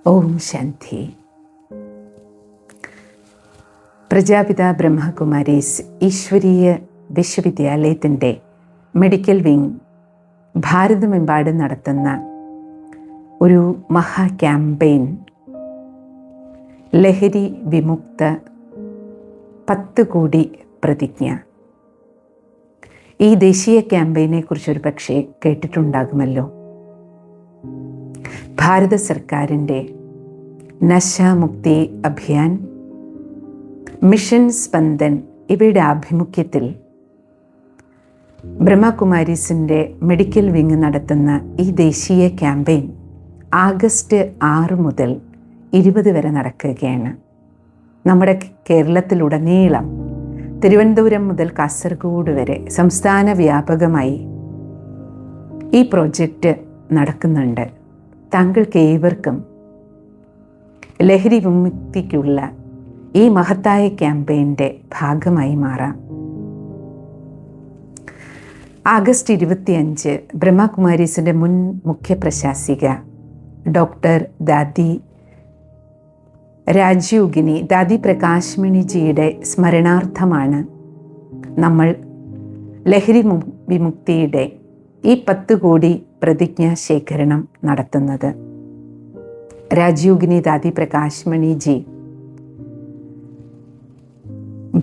ഓം ശാന്തി. പ്രജാപിത ബ്രഹ്മകുമാരീസ് ഈശ്വരീയ വിശ്വവിദ്യാലയത്തിൻ്റെ medical wing ഭാരതമെമ്പാടും നടത്തുന്ന ഒരു മഹാ ക്യാമ്പയിൻ ലഹരി വിമുക്ത 10 കോടി പ്രതിജ്ഞ. ഈ ദേശീയ ക്യാമ്പയിനെ കുറിച്ചൊരു പക്ഷേ കേട്ടിട്ടുണ്ടാകുമല്ലോ. ഭാരത സർക്കാരിൻ്റെ നശാമുക്തി അഭിയാൻ, മിഷൻ സ്പന്ദൻ ഇവയുടെ ആഭിമുഖ്യത്തിൽ ബ്രഹ്മകുമാരീസിൻ്റെ മെഡിക്കൽ വിങ് നടത്തുന്ന ഈ ദേശീയ ക്യാമ്പയിൻ ആഗസ്റ്റ് 6 മുതൽ 20 വരെ നടക്കുകയാണ്. നമ്മുടെ കേരളത്തിലുടനീളം തിരുവനന്തപുരം മുതൽ കാസർഗോഡ് വരെ സംസ്ഥാന വ്യാപകമായി ഈ പ്രോജക്റ്റ് നടക്കുന്നുണ്ട്. താങ്കൾക്ക് ഏവർക്കും ലഹരി വിമുക്തിക്കുള്ള ഈ മഹത്തായ ക്യാമ്പയിൻ്റെ ഭാഗമായി മാറാം. ആഗസ്റ്റ് 25 ബ്രഹ്മകുമാരീസിൻ്റെ മുൻ മുഖ്യപ്രശാസിക ഡോക്ടർ ദാദി രാജയോഗിനി ദാദി പ്രകാശ്മണിജിയുടെ സ്മരണാർത്ഥമാണ് നമ്മൾ ലഹരി വിമുക്തിയുടെ ഈ 10 കോടി പ്രതിജ്ഞാ ശേഖരണം നടത്തുന്നത്. രാജയോഗിനി ദാദി പ്രകാശ്മണിജി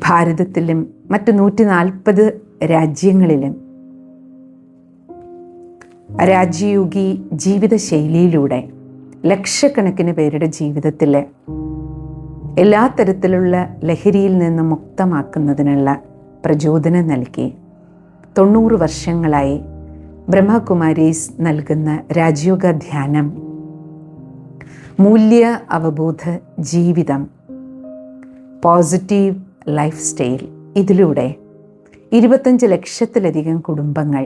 ഭാരതത്തിലും മറ്റ് 140 രാജ്യങ്ങളിലും രാജയോഗി ജീവിതശൈലിയിലൂടെ ലക്ഷക്കണക്കിന് പേരുടെ ജീവിതത്തിൽ എല്ലാ തരത്തിലുള്ള ലഹരിയിൽ നിന്ന് മുക്തമാക്കുന്നതിനുള്ള പ്രചോദനം നൽകി 90 വർഷങ്ങളായി ബ്രഹ്മകുമാരീസ് നൽകുന്ന രാജയോഗ ധ്യാനം, മൂല്യ അവബോധ ജീവിതം, പോസിറ്റീവ് ലൈഫ് സ്റ്റൈൽ, ഇതിലൂടെ 25 ലക്ഷത്തിലധികം കുടുംബങ്ങൾ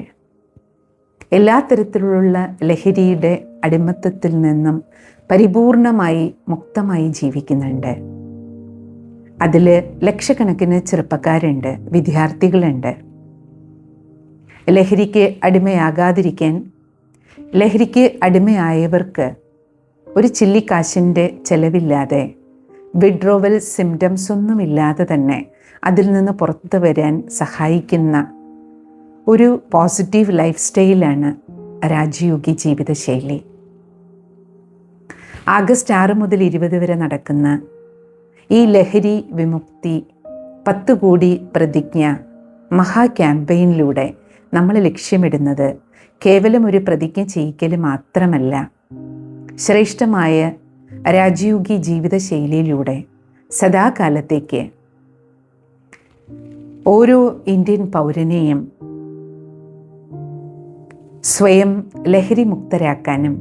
എല്ലാ തരത്തിലുള്ള ലഹരിയുടെ അടിമത്തത്തിൽ നിന്നും പരിപൂർണമായി മുക്തമായി ജീവിക്കുന്നുണ്ട്. അതിൽ ലക്ഷക്കണക്കിന് ചെറുപ്പക്കാരുണ്ട്, വിദ്യാർത്ഥികളുണ്ട്. ലഹരിക്ക് അടിമയാകാതിരിക്കാൻ, ലഹരിക്ക് അടിമയായവർക്ക് ഒരു ചില്ലിക്കാശിൻ്റെ ചെലവില്ലാതെ, വിഡ്രോവൽ സിംറ്റംസ് ഒന്നുമില്ലാതെ തന്നെ അതിൽ നിന്ന് പുറത്തു വരാൻ സഹായിക്കുന്ന ഒരു പോസിറ്റീവ് ലൈഫ് സ്റ്റൈലാണ് രാജയോഗി ജീവിതശൈലി. ആഗസ്റ്റ് 6 മുതൽ 20 വരെ നടക്കുന്ന ഈ ലഹരി വിമുക്തി 10 കോടി പ്രതിജ്ഞ മഹാ ക്യാമ്പയിനിലൂടെ നമ്മൾ ലക്ഷ്യമിടുന്നത് കേവലം ഒരു പ്രതിജ്ഞ ചെയ്യിക്കൽ മാത്രമല്ല, ശ്രേഷ്ഠമായ രാജയോഗി ജീവിതശൈലിയിലൂടെ സദാകാലത്തേക്ക് ഓരോ ഇന്ത്യൻ പൗരനെയും സ്വയം ലഹരി മുക്തരാക്കാനും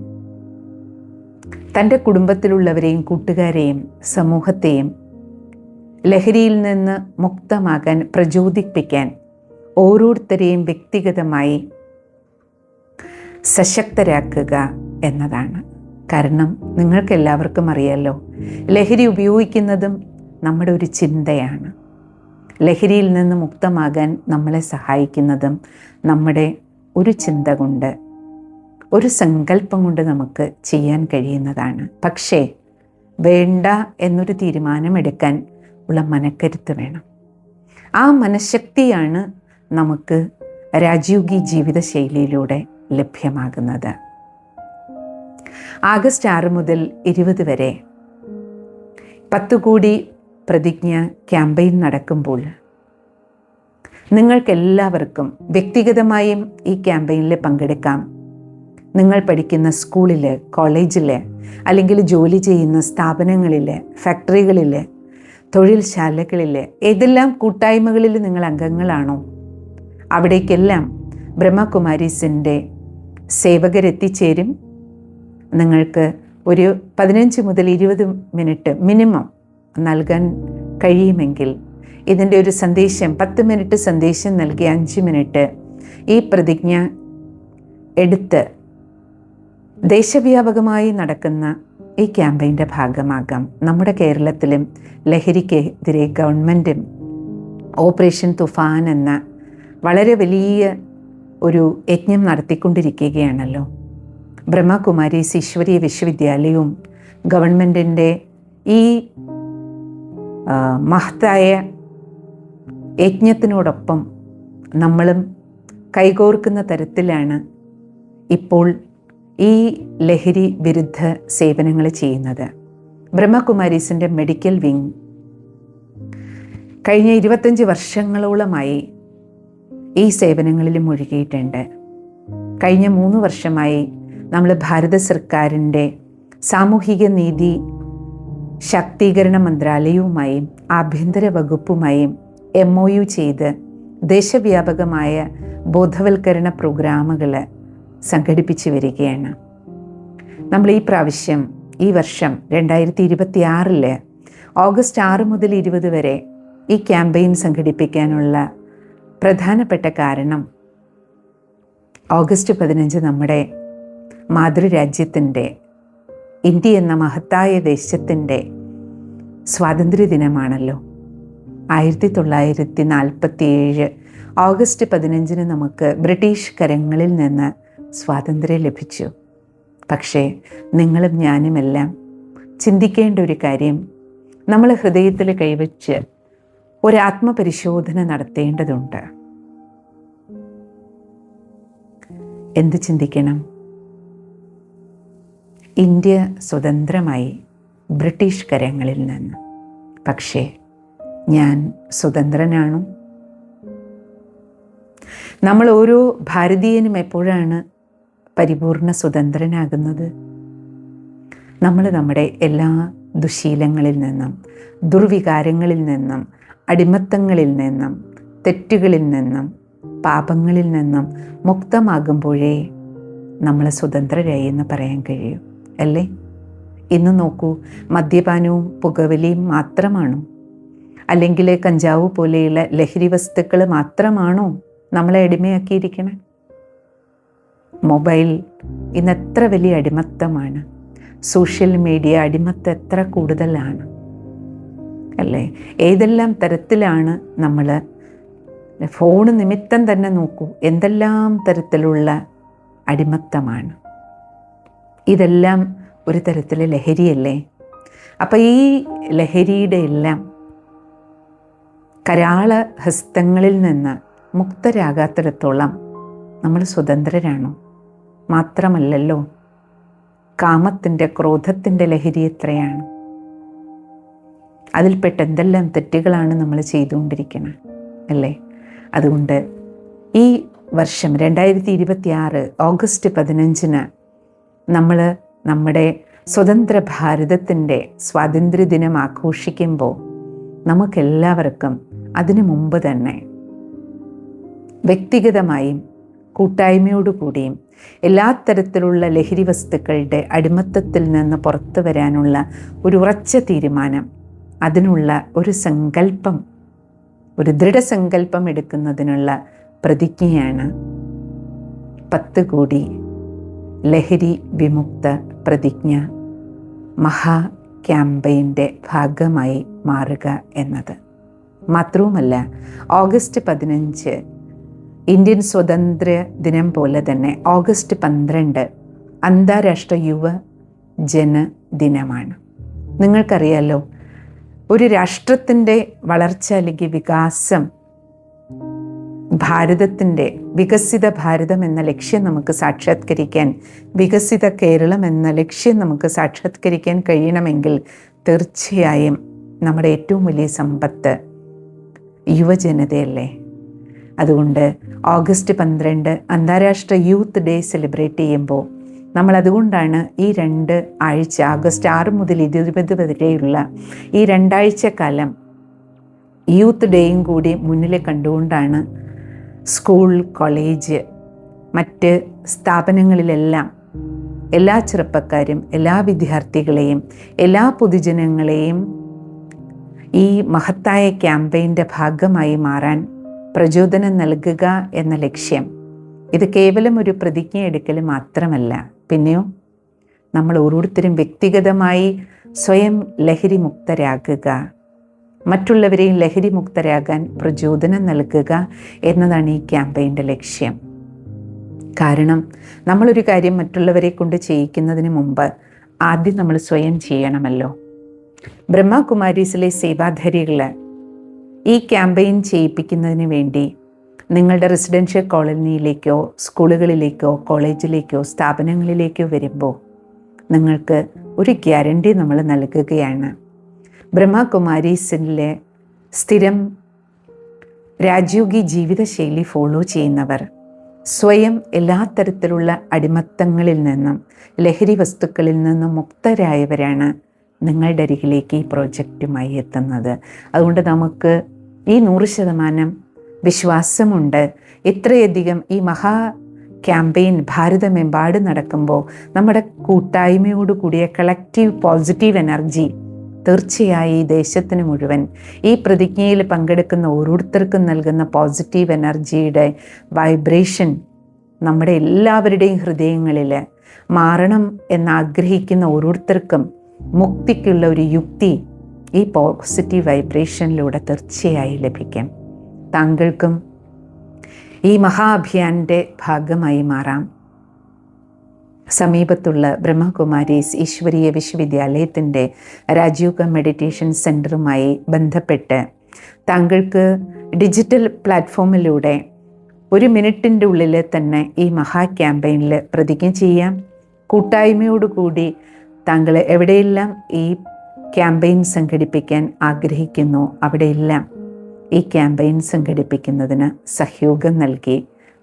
തൻ്റെ കുടുംബത്തിലുള്ളവരെയും കൂട്ടുകാരെയും സമൂഹത്തെയും ലഹരിയിൽ നിന്ന് മുക്തമാകാൻ പ്രചോദിപ്പിക്കാൻ ഓരോരുത്തരെയും വ്യക്തിഗതമായി സശക്തരാക്കുക എന്നതാണ്. കാരണം നിങ്ങൾക്കെല്ലാവർക്കും അറിയാലോ, ലഹരി ഉപയോഗിക്കുന്നതും നമ്മുടെ ഒരു ചിന്തയാണ്. ലഹരിയിൽ നിന്ന് മുക്തമാകാൻ നമ്മളെ സഹായിക്കുന്നതും നമ്മുടെ ഒരു ചിന്ത കൊണ്ട്, ഒരു സങ്കല്പം കൊണ്ട് നമുക്ക് ചെയ്യാൻ കഴിയുന്നതാണ്. പക്ഷേ വേണ്ട എന്നൊരു തീരുമാനമെടുക്കാൻ ഉള്ള മനക്കരുത്ത് വേണം. ആ മനഃശക്തിയാണ് നമുക്ക് രാജയോഗി ജീവിതശൈലിയിലൂടെ ലഭ്യമാകുന്നത്. ആഗസ്റ്റ് 6 മുതൽ 20 വരെ 10 കോടി പ്രതിജ്ഞ ക്യാമ്പയിൻ നടക്കുമ്പോൾ നിങ്ങൾക്കെല്ലാവർക്കും വ്യക്തിഗതമായും ഈ ക്യാമ്പയിനിൽ പങ്കെടുക്കാം. നിങ്ങൾ പഠിക്കുന്ന സ്കൂളിൽ, കോളേജിൽ, അല്ലെങ്കിൽ ജോലി ചെയ്യുന്ന സ്ഥാപനങ്ങളിൽ, ഫാക്ടറികളിൽ, തൊഴിൽശാലകളിൽ, ഏതെല്ലാം കൂട്ടായ്മകളിൽ നിങ്ങൾ അംഗങ്ങളാണോ അവിടേക്കെല്ലാം ബ്രഹ്മകുമാരീസിൻ്റെ സേവകരെത്തിച്ചേരും. നിങ്ങൾക്ക് ഒരു 15 മുതൽ 20 മിനിറ്റ് മിനിമം നൽകാൻ കഴിയുമെങ്കിൽ ഇതിൻ്റെ ഒരു സന്ദേശം, 10 മിനിറ്റ് സന്ദേശം നൽകി 5 മിനിറ്റ് ഈ പ്രതിജ്ഞ എടുത്ത് ദേശവ്യാപകമായി നടക്കുന്ന ഈ ക്യാമ്പയിൻ്റെ ഭാഗമാകാം. നമ്മുടെ കേരളത്തിലും ലഹരിക്കെതിരെ ഗവൺമെൻറ്റും ഓപ്പറേഷൻ തുഫാൻ എന്ന വളരെ വലിയ ഒരു യജ്ഞം നടത്തിക്കൊണ്ടിരിക്കുകയാണല്ലോ. ബ്രഹ്മകുമാരീസ് ഈശ്വരീയ വിശ്വവിദ്യാലയവും ഗവൺമെൻറ്റിൻ്റെ ഈ മഹത്തായ യജ്ഞത്തിനോടൊപ്പം നമ്മളും കൈകോർക്കുന്ന തരത്തിലാണ് ഇപ്പോൾ ഈ ലഹരി വിരുദ്ധ സേവനങ്ങൾ ചെയ്യുന്നത്. ബ്രഹ്മകുമാരീസിൻ്റെ മെഡിക്കൽ വിങ് കഴിഞ്ഞ 25 വർഷങ്ങളോളമായി ഈ സേവനങ്ങളിൽ മുഴുകിയിട്ടുണ്ട്. കഴിഞ്ഞ 3 വർഷമായി നമ്മൾ ഭാരത സർക്കാരിൻ്റെ സാമൂഹിക നീതി ശാക്തീകരണ മന്ത്രാലയവുമായും ആഭ്യന്തര വകുപ്പുമായും MOU ചെയ്ത് ദേശവ്യാപകമായ ബോധവൽക്കരണ പ്രോഗ്രാമുകൾ സംഘടിപ്പിച്ചു വരികയാണ്. നമ്മൾ ഈ വർഷം 2026 ഓഗസ്റ്റ് 6 മുതൽ 20 വരെ ഈ ക്യാമ്പയിൻ സംഘടിപ്പിക്കാനുള്ള പ്രധാനപ്പെട്ട കാരണം ഓഗസ്റ്റ് 15 നമ്മുടെ മാതൃരാജ്യത്തിൻ്റെ, ഇന്ത്യ എന്ന മഹത്തായ ദേശത്തിൻ്റെ സ്വാതന്ത്ര്യദിനമാണല്ലോ. 1947 ഓഗസ്റ്റ് 15 നമുക്ക് ബ്രിട്ടീഷ് കരങ്ങളിൽ നിന്ന് സ്വാതന്ത്ര്യം ലഭിച്ചു. പക്ഷേ നിങ്ങളും ഞാനുമെല്ലാം ചിന്തിക്കേണ്ട ഒരു കാര്യം, നമ്മൾ ഹൃദയത്തിൽ കൈവച്ച് ഒരാത്മപരിശോധന നടത്തേണ്ടതുണ്ട്. എന്ത് ചിന്തിക്കണം? ഇന്ത്യ സ്വതന്ത്രമായി ബ്രിട്ടീഷ് കരങ്ങളിൽ നിന്ന്. പക്ഷേ ഞാൻ സ്വതന്ത്രനാണോ? നമ്മൾ ഓരോ ഭാരതീയനും എപ്പോഴാണ് പരിപൂർണ സ്വതന്ത്രനാകുന്നത്? നമ്മൾ നമ്മുടെ എല്ലാ ദുശീലങ്ങളിൽ നിന്നും, ദുർവികാരങ്ങളിൽ നിന്നും, അടിമത്തങ്ങളിൽ നിന്നും, തെറ്റുകളിൽ നിന്നും, പാപങ്ങളിൽ നിന്നും മുക്തമാകുമ്പോഴേ നമ്മൾ സ്വതന്ത്രരായി എന്ന് പറയാൻ കഴിയൂ, അല്ലേ? ഇന്ന് നോക്കൂ, മദ്യപാനവും പുകവലിയും മാത്രമാണോ? അല്ലെങ്കിൽ കഞ്ചാവ് പോലെയുള്ള ലഹരി വസ്തുക്കൾ മാത്രമാണോ നമ്മളെ അടിമയാക്കിയിരിക്കണേ? മൊബൈൽ ഇന്ന് എത്ര വലിയ അടിമത്തമാണ്. സോഷ്യൽ മീഡിയ അടിമത്തം എത്ര കൂടുതലാണ്, അല്ലേ? ഏതെല്ലാം തരത്തിലാണ് നമ്മൾ ഫോൺ നിമിത്തം തന്നെ നോക്കൂ, എന്തെല്ലാം തരത്തിലുള്ള അടിമത്തമാണ്. ഇതെല്ലാം ഒരു തരത്തിലെ ലഹരിയല്ലേ? അപ്പം ഈ ലഹരിയുടെ എല്ലാം കരാള ഹസ്തങ്ങളിൽ നിന്ന് മുക്തരാകാത്തിടത്തോളം നമ്മൾ സ്വതന്ത്രരാണോ? മാത്രമല്ലല്ലോ, കാമത്തിൻ്റെ, ക്രോധത്തിൻ്റെ ലഹരി എത്രയാണ്. അതിൽപ്പെട്ട എന്തെല്ലാം തെറ്റുകളാണ് നമ്മൾ ചെയ്തുകൊണ്ടിരിക്കുന്നത്, അല്ലേ? അതുകൊണ്ട് ഈ വർഷം 2026 ഓഗസ്റ്റ് 15 നമ്മൾ നമ്മുടെ സ്വതന്ത്ര ഭാരതത്തിൻ്റെ സ്വാതന്ത്ര്യദിനം ആഘോഷിക്കുമ്പോൾ നമുക്കെല്ലാവർക്കും അതിനു മുമ്പ് തന്നെ വ്യക്തിഗതമായും കൂട്ടായ്മയോടുകൂടിയും എല്ലാ തരത്തിലുള്ള ലഹരി വസ്തുക്കളുടെ അടിമത്തത്തിൽ നിന്ന് പുറത്തു വരാനുള്ള ഒരു ഉറച്ച തീരുമാനം, അതിനുള്ള ഒരു സങ്കല്പം, ഒരു ദൃഢസങ്കല്പം എടുക്കുന്നതിനുള്ള പ്രതിജ്ഞയാണ് 10 കോടി ലഹരി വിമുക്ത പ്രതിജ്ഞ മഹാ ക്യാമ്പയിൻ്റെ ഭാഗമായി മാറുക എന്നത്. മാത്രവുമല്ല, ഓഗസ്റ്റ് 15 ഇന്ത്യൻ സ്വാതന്ത്ര്യ ദിനം പോലെ തന്നെ ഓഗസ്റ്റ് 12 അന്താരാഷ്ട്ര യുവജനദിനമാണ്. നിങ്ങൾക്കറിയാലോ, ഒരു രാഷ്ട്രത്തിൻ്റെ വളർച്ച അല്ലെങ്കിൽ വികാസം, ഭാരതത്തിൻ്റെ വികസിത ഭാരതം എന്ന ലക്ഷ്യം നമുക്ക് സാക്ഷാത്കരിക്കാൻ, വികസിത കേരളം എന്ന ലക്ഷ്യം നമുക്ക് സാക്ഷാത്കരിക്കാൻ കഴിയണമെങ്കിൽ തീർച്ചയായും നമ്മുടെ ഏറ്റവും വലിയ സമ്പത്ത് യുവജനതയല്ലേ? അതുകൊണ്ട് ഓഗസ്റ്റ് 12 അന്താരാഷ്ട്ര യൂത്ത് ഡേ സെലിബ്രേറ്റ് ചെയ്യുമ്പോൾ നമ്മൾ അതുകൊണ്ടാണ് ഈ 2 ആഴ്ച, ഓഗസ്റ്റ് 6 മുതൽ 20 വരെയുള്ള ഈ 2 ആഴ്ചക്കാലം യൂത്ത് ഡേയും കൂടി മുന്നിൽ കണ്ടുകൊണ്ടാണ് സ്കൂൾ, കോളേജ്, മറ്റ് സ്ഥാപനങ്ങളിലെല്ലാം എല്ലാ ചെറുപ്പക്കാരും, എല്ലാ വിദ്യാർത്ഥികളെയും, എല്ലാ പൊതുജനങ്ങളെയും ഈ മഹത്തായ ക്യാമ്പയിൻ്റെ ഭാഗമായി മാറാൻ പ്രചോദനം നൽകുക എന്ന ലക്ഷ്യം. ഇത് കേവലം ഒരു പ്രതിജ്ഞ എടുക്കൽ മാത്രമല്ല, പിന്നെയോ നമ്മൾ ഓരോരുത്തരും വ്യക്തിഗതമായി സ്വയം ലഹരി മുക്തരാകുക, മറ്റുള്ളവരെയും ലഹരി മുക്തരാകാൻ പ്രചോദനം നൽകുക എന്നതാണ് ഈ ക്യാമ്പയിൻ്റെ ലക്ഷ്യം. കാരണം നമ്മളൊരു കാര്യം മറ്റുള്ളവരെ കൊണ്ട് ചെയ്യിക്കുന്നതിന് മുമ്പ് ആദ്യം നമ്മൾ സ്വയം ചെയ്യണമല്ലോ. ബ്രഹ്മകുമാരീസിലെ സേവാധാരികൾ ഈ ക്യാമ്പയിൻ ചെയ്യിപ്പിക്കുന്നതിന് വേണ്ടി നിങ്ങളുടെ റെസിഡൻഷ്യൽ കോളനിയിലേക്കോ സ്കൂളുകളിലേക്കോ കോളേജിലേക്കോ സ്ഥാപനങ്ങളിലേക്കോ വരുമ്പോൾ നിങ്ങൾക്ക് ഒരു ഗ്യാരണ്ടി നമ്മൾ നൽകുകയാണ്. ബ്രഹ്മകുമാരീസിലെ സ്ഥിരം രാജയോഗി ജീവിതശൈലി ഫോളോ ചെയ്യുന്നവർ, സ്വയം എല്ലാ തരത്തിലുള്ള അടിമത്തങ്ങളിൽ നിന്നും ലഹരി വസ്തുക്കളിൽ നിന്നും മുക്തരായവരാണ് നിങ്ങളുടെ അരികിലേക്ക് ഈ പ്രോജക്റ്റുമായി എത്തുന്നത്. അതുകൊണ്ട് നമുക്ക് ഈ 100% വിശ്വാസമുണ്ട്. ഇത്രയധികം ഈ മഹാ ക്യാമ്പയിൻ ഭാരതമെമ്പാട് നടക്കുമ്പോൾ നമ്മുടെ കൂട്ടായ്മയോട് കൂടിയ കളക്റ്റീവ് പോസിറ്റീവ് എനർജി തീർച്ചയായും ഈ ദേശത്തിന് മുഴുവൻ, ഈ പ്രതിജ്ഞയിൽ പങ്കെടുക്കുന്ന ഓരോരുത്തർക്കും നൽകുന്ന പോസിറ്റീവ് എനർജിയുടെ വൈബ്രേഷൻ നമ്മുടെ എല്ലാവരുടെയും ഹൃദയങ്ങളിൽ മാറണം എന്നാഗ്രഹിക്കുന്ന ഓരോരുത്തർക്കും മുക്തിക്കുള്ള ഒരു യുക്തി ഈ പോസിറ്റീവ് വൈബ്രേഷനിലൂടെ തീർച്ചയായും ലഭിക്കും. താങ്കൾക്കും ഈ മഹാഅഭിയാൻ്റെ ഭാഗമായി മാറാം. സമീപത്തുള്ള ബ്രഹ്മകുമാരീസ് ഈശ്വരീയ വിശ്വവിദ്യാലയത്തിൻ്റെ രാജയോഗ മെഡിറ്റേഷൻ സെൻറ്ററുമായി ബന്ധപ്പെട്ട് താങ്കൾക്ക് ഡിജിറ്റൽ പ്ലാറ്റ്ഫോമിലൂടെ 1 മിനിറ്റിൻ്റെ ഉള്ളിൽ തന്നെ ഈ മഹാ ക്യാമ്പയിനിൽ പ്രതിജ്ഞ ചെയ്യാം. കൂട്ടായ്മയോടുകൂടി താങ്കൾ എവിടെയെല്ലാം ഈ ക്യാമ്പയിൻ സംഘടിപ്പിക്കാൻ ആഗ്രഹിക്കുന്നു അവിടെയെല്ലാം ഈ ക്യാമ്പയിൻ സംഘടിപ്പിക്കുന്നതിന് സഹയോഗം നൽകി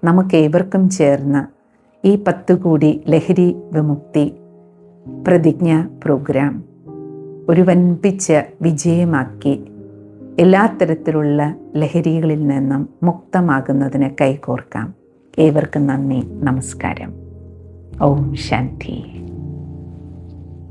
നമുക്കേവർക്കും ചേർന്ന് ഈ 10 കോടി ലഹരി വിമുക്തി പ്രതിജ്ഞ പ്രോഗ്രാം ഒരു വൻപിച്ച വിജയമാക്കി എല്ലാ തരത്തിലുള്ള ലഹരികളിൽ നിന്നും മുക്തമാകുന്നതിന് കൈകോർക്കാം. ഏവർക്കും നന്ദി, നമസ്കാരം. ഓം ശാന്തി.